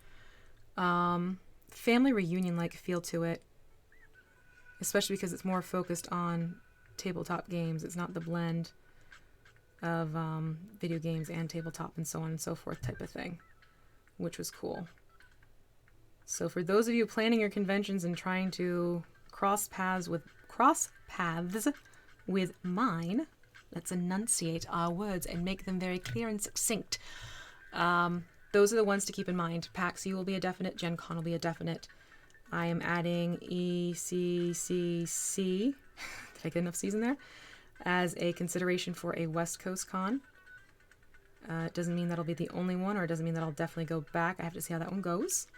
family reunion-like feel to it, especially because it's more focused on tabletop games. It's not the blend of video games and tabletop and so on and so forth type of thing, which was cool. So for those of you planning your conventions and trying to cross paths with mine, let's enunciate our words and make them very clear and succinct. Those are the ones to keep in mind. PAX U will be a definite. Gen Con will be a definite. I am adding ECCC, did I get enough C's in there, as a consideration for a West Coast con. It doesn't mean that'll be the only one, or it doesn't mean that I'll definitely go back. I have to see how that one goes.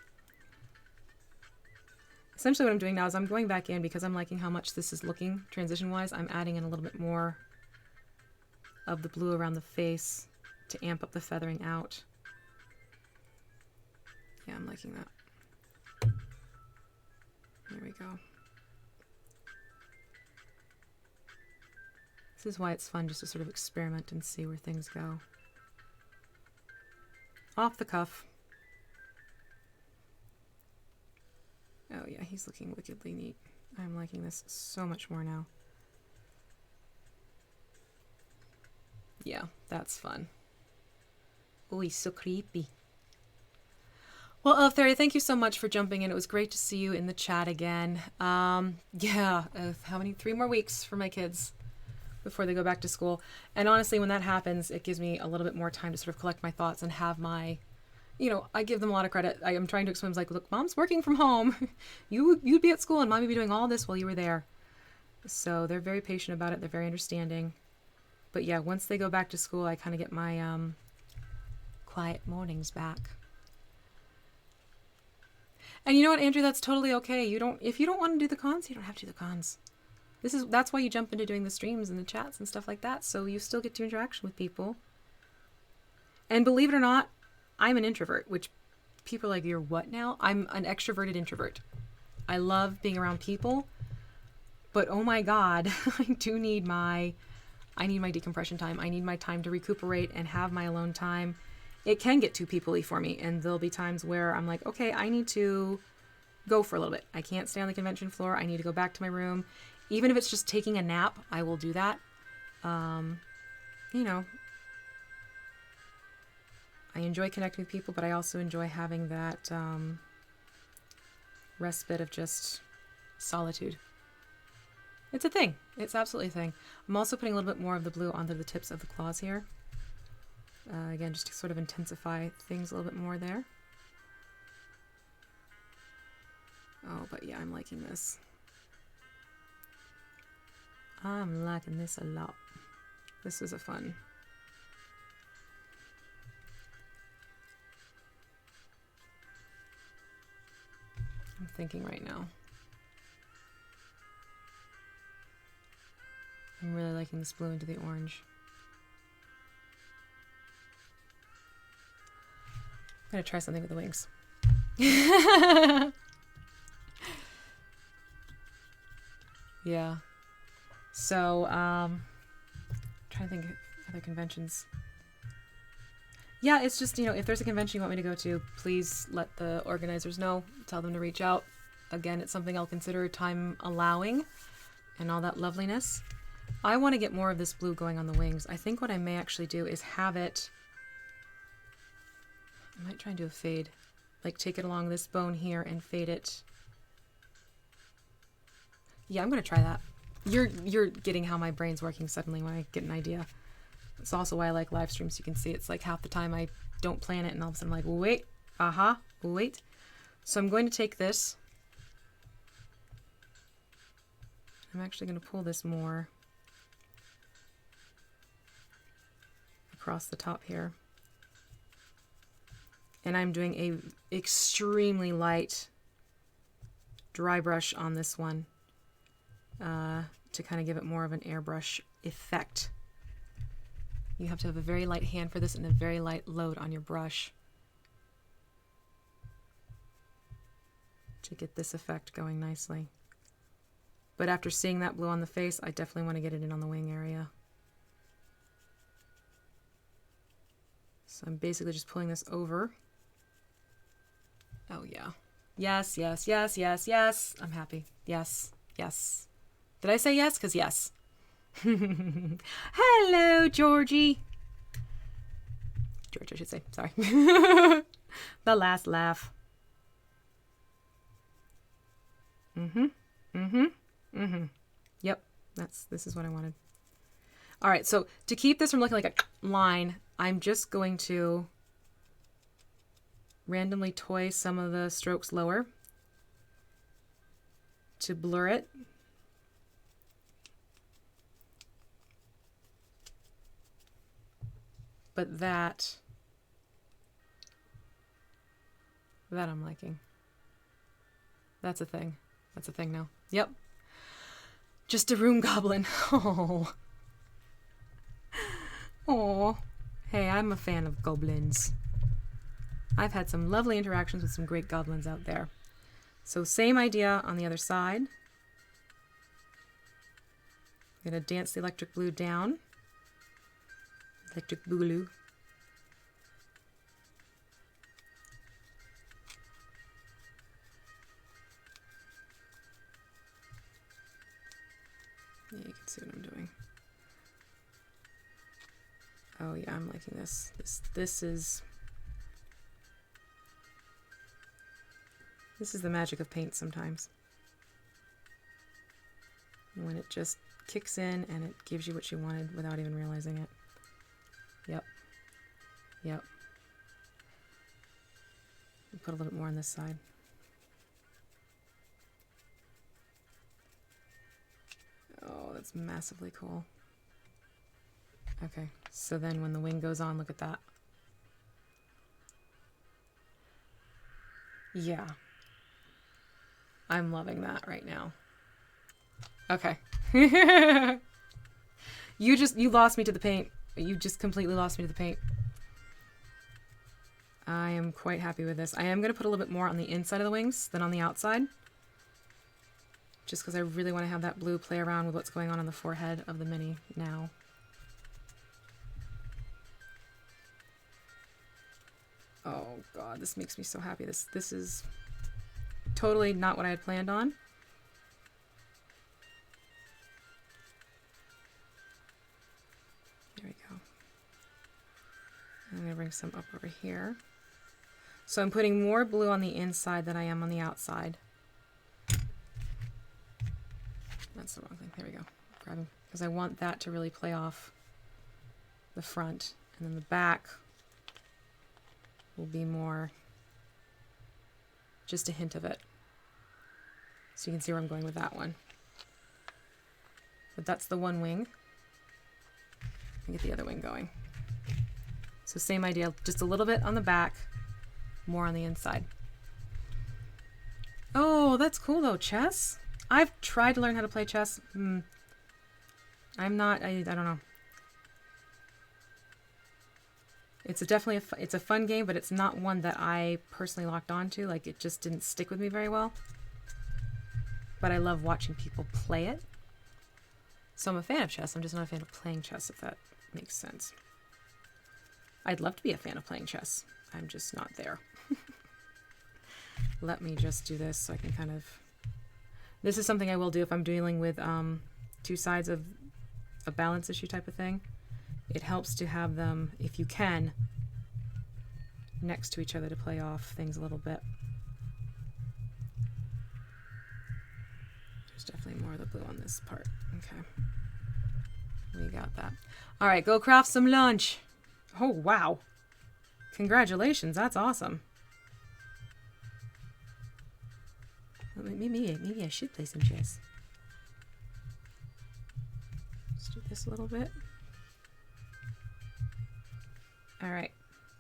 Essentially what I'm doing now is I'm going back in because I'm liking how much this is looking transition-wise. I'm adding in a little bit more of the blue around the face to amp up the feathering out. Yeah, I'm liking that. There we go. This is why it's fun just to sort of experiment and see where things go. Off the cuff. Oh yeah, he's looking wickedly neat. I'm liking this so much more now. Yeah, that's fun. Oh, he's so creepy. Well, Elf Theory, thank you so much for jumping in. It was great to see you in the chat again. Yeah, how many? 3 more weeks for my kids. before they go back to school. And honestly, when that happens, it gives me a little bit more time to sort of collect my thoughts and have my, you know, I give them a lot of credit. I am trying to explain, like, look, Mom's working from home. You'd be at school and Mom would be doing all this while you were there. So they're very patient about it. They're very understanding. But yeah, once they go back to school, I kind of get my quiet mornings back. And you know what, Andrew, that's totally okay. If you don't want to do the cons, you don't have to do the cons. That's why you jump into doing the streams and the chats and stuff like that, so you still get to interaction with people. And believe it or not, I'm an introvert, which people are like, you're what now? I'm an extroverted introvert. I love being around people, but oh my God, I need my decompression time. I need my time to recuperate and have my alone time. It can get too people-y for me, and there'll be times where I'm like, okay, I need to go for a little bit. I can't stay on the convention floor. I need to go back to my room. Even if it's just taking a nap, I will do that. You know, I enjoy connecting with people, but I also enjoy having that respite of just solitude. It's a thing. It's absolutely a thing. I'm also putting a little bit more of the blue onto the tips of the claws here. Again, just to sort of intensify things a little bit more there. Oh, but yeah, I'm liking this. I'm liking this a lot. This is a fun. I'm thinking right now. I'm really liking this blue into the orange. I'm gonna try something with the wings. Yeah. So, trying to think of other conventions. Yeah, it's just, you know, if there's a convention you want me to go to, please let the organizers know. Tell them to reach out. Again, it's something I'll consider, time allowing and all that loveliness. I want to get more of this blue going on the wings. I think what I may actually do is have it... I might try and do a fade. Like, take it along this bone here and fade it. Yeah, I'm going to try that. You're getting how my brain's working suddenly when I get an idea. It's also why I like live streams. You can see it's like half the time I don't plan it and all of a sudden I'm like, wait, wait. So I'm going to take this. I'm actually going to pull this more across the top here. And I'm doing a extremely light dry brush on this one to kind of give it more of an airbrush effect. You have to have a very light hand for this and a very light load on your brush to get this effect going nicely. But after seeing that blue on the face, I definitely want to get it in on the wing area. So I'm basically just pulling this over. Oh yeah. Yes, yes, yes, yes, yes. I'm happy. Yes, yes. Did I say yes? Because yes. Hello, Georgie. George, I should say. Sorry. The last laugh. Yep. This is what I wanted. All right. So to keep this from looking like a line, I'm just going to randomly toy some of the strokes lower to blur it. But that I'm liking. That's a thing. That's a thing now. Yep. Just a room goblin. Oh. Oh. Hey, I'm a fan of goblins. I've had some lovely interactions with some great goblins out there. So same idea on the other side. I'm going to dance the electric blue down. Electric boogaloo. Yeah, you can see what I'm doing. Oh yeah, I'm liking this. This is the magic of paint sometimes. When it just kicks in and it gives you what you wanted without even realizing it. Yep. Yep. Put a little bit more on this side. Oh, that's massively cool. Okay, so then when the wing goes on, look at that. Yeah. I'm loving that right now. Okay. You lost me to the paint. You just completely lost me to the paint. I am quite happy with this. I am going to put a little bit more on the inside of the wings than on the outside. Just because I really want to have that blue play around with what's going on the forehead of the Mini now. Oh god, this makes me so happy. This is totally not what I had planned on. There we go. I'm going to bring some up over here. So I'm putting more blue on the inside than I am on the outside. That's the wrong thing. There we go. Grab him. Because I want that to really play off the front. And then the back will be more just a hint of it. So you can see where I'm going with that one. But that's the one wing. And get the other wing going. So same idea, just a little bit on the back, more on the inside. Oh, that's cool though, chess. I've tried to learn how to play chess. I'm not, I don't know. It's definitely it's a fun game, but it's not one that I personally locked onto. Like, it just didn't stick with me very well. But I love watching people play it. So I'm a fan of chess. I'm just not a fan of playing chess, if that makes sense. I'd love to be a fan of playing chess. I'm just not there. Let me just do this so I can kind of... This is something I will do if I'm dealing with two sides of a balance issue type of thing. It helps to have them, if you can, next to each other to play off things a little bit. There's definitely more of the blue on this part. Okay. We got that. All right, go craft some lunch. Oh, wow. Congratulations. That's awesome. Maybe I should play some chess. Let's do this a little bit. All right,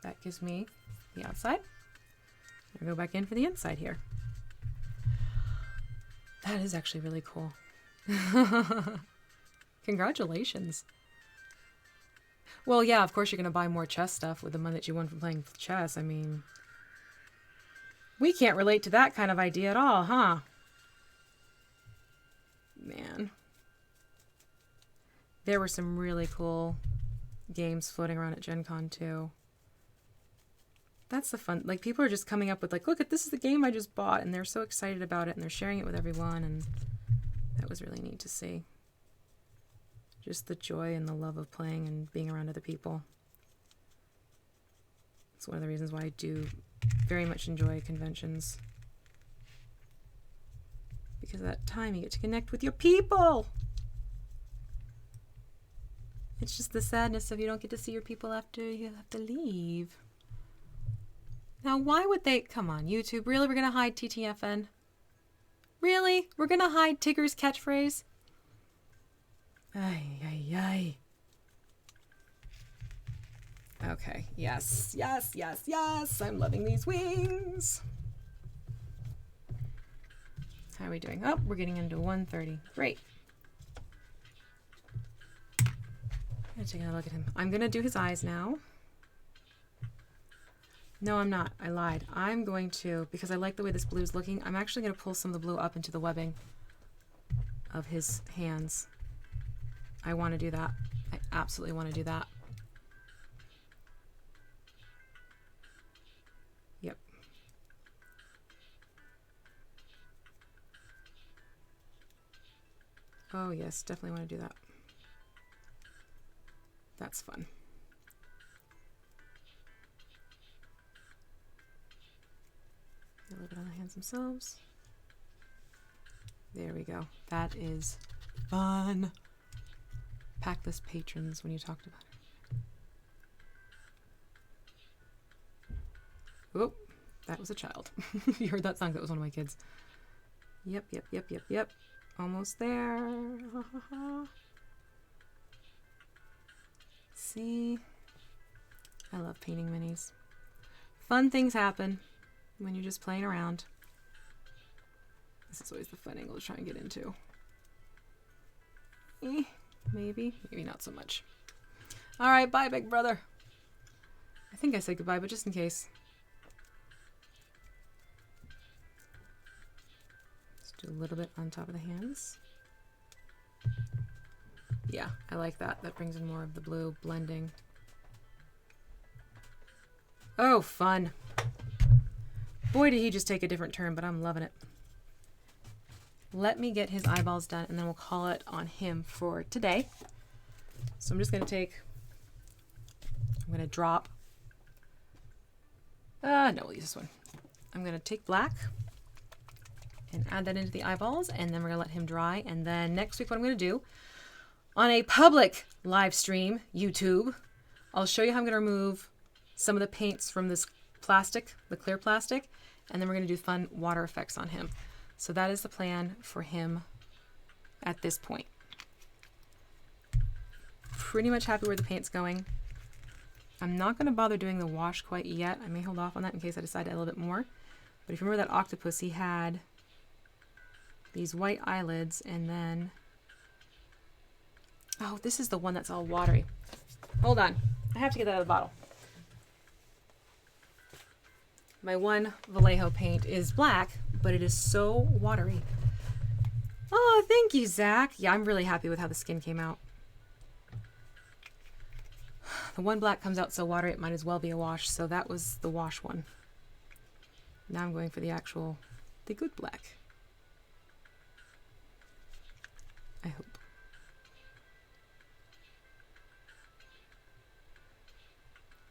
that gives me the outside. I'll go back in for the inside here. That is actually really cool. Congratulations. Well, yeah, of course you're going to buy more chess stuff with the money that you won from playing chess. I mean, we can't relate to that kind of idea at all, huh? Man. There were some really cool games floating around at Gen Con too. That's the fun. Like, people are just coming up with like, look, this is the game I just bought, and they're so excited about it, and they're sharing it with everyone, and that was really neat to see. Just the joy and the love of playing and being around other people. It's one of the reasons why I do very much enjoy conventions. Because at that time you get to connect with your people. It's just the sadness of you don't get to see your people after you have to leave. Now, why would they... Come on, YouTube. Really? We're going to hide TTFN? Really? We're going to hide Tigger's catchphrase? Ay, ay, ay. Okay. Yes, yes, yes, yes. I'm loving these wings. How are we doing? Oh, we're getting into 1:30. Great. I'm going to take another look at him. I'm going to do his eyes now. No, I'm not. I lied. I'm going to, because I like the way this blue is looking, I'm actually going to pull some of the blue up into the webbing of his hands. I want to do that. I absolutely want to do that. Yep. Oh yes, definitely want to do that. That's fun. A little bit on the hands themselves. There we go. That is fun. Packless patrons when you talked about it. Oh, that was a child. You heard that song? That was one of my kids. Yep, yep, yep, yep, yep. Almost there. See? I love painting minis. Fun things happen when you're just playing around. This is always the fun angle to try and get into. Maybe not so much. All right, bye, big brother. I think I said goodbye, but just in case. Let's do a little bit on top of the hands. Yeah, I like that. That brings in more of the blue blending. Oh, fun. Boy, did he just take a different turn, but I'm loving it. Let me get his eyeballs done, and then we'll call it on him for today. So I'm just going to drop. No, we'll use this one. I'm going to take black and add that into the eyeballs, and then we're going to let him dry. And then next week, what I'm going to do, on a public live stream, YouTube, I'll show you how I'm going to remove some of the paints from this plastic, the clear plastic, and then we're going to do fun water effects on him. So that is the plan for him at this point. Pretty much happy where the paint's going. I'm not going to bother doing the wash quite yet. I may hold off on that in case I decide to add a little bit more. But if you remember that octopus, he had these white eyelids, and then... Oh, this is the one that's all watery. Hold on. I have to get that out of the bottle. My one Vallejo paint is black, but it is so watery. Oh, thank you, Zach. Yeah, I'm really happy with how the skin came out. The one black comes out so watery it might as well be a wash, so that was the wash one. Now I'm going for the good black. I hope.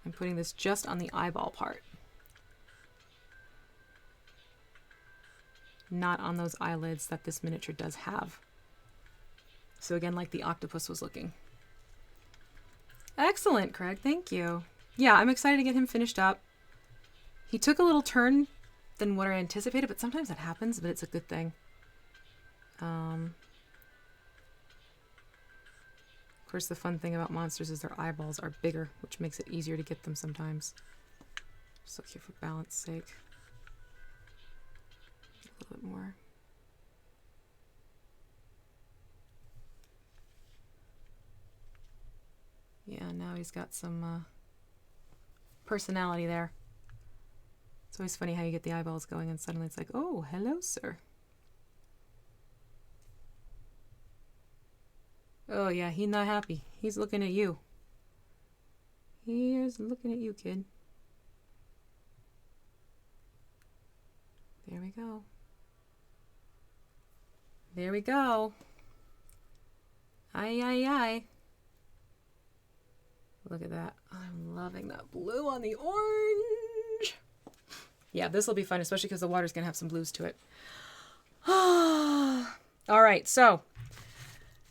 I'm putting this just on the eyeball part. Not on those eyelids that this miniature does have. So again, like the octopus was looking. Excellent, Craig. Thank you. Yeah, I'm excited to get him finished up. He took a little turn than what I anticipated, but sometimes that happens, but it's a good thing. Of course, the fun thing about monsters is their eyeballs are bigger, which makes it easier to get them sometimes. Just look here for balance sake. A little bit more. Yeah, now he's got some personality there. It's always funny how you get the eyeballs going and suddenly it's like, oh, hello, sir. Oh, yeah, he's not happy. He's looking at you. He's looking at you, kid. There we go. There we go. Aye, aye, aye. Look at that. I'm loving that blue on the orange. Yeah, this will be fun, especially because the water's going to have some blues to it. All right, so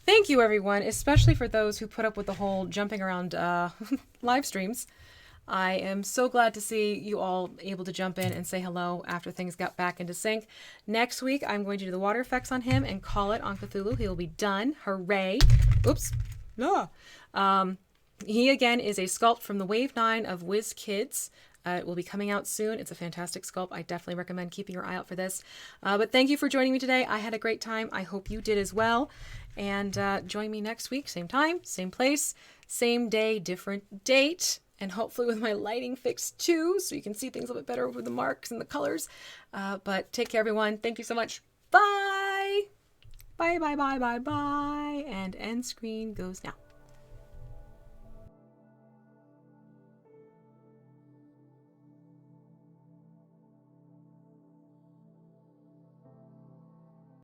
thank you, everyone, especially for those who put up with the whole jumping around live streams. I am so glad to see you all able to jump in and say hello after things got back into sync. Next week, I'm going to do the water effects on him and call it on Cthulhu. He will be done. Hooray. Oops. No. He, again, is a sculpt from the Wave 9 of WizKids. It will be coming out soon. It's a fantastic sculpt. I definitely recommend keeping your eye out for this. But thank you for joining me today. I had a great time. I hope you did as well. And join me next week. Same time, same place, same day, different date. And hopefully with my lighting fixed too, so you can see things a little bit better with the marks and the colors. But take care, everyone. Thank you so much. Bye. Bye, bye, bye, bye, bye. And end screen goes now.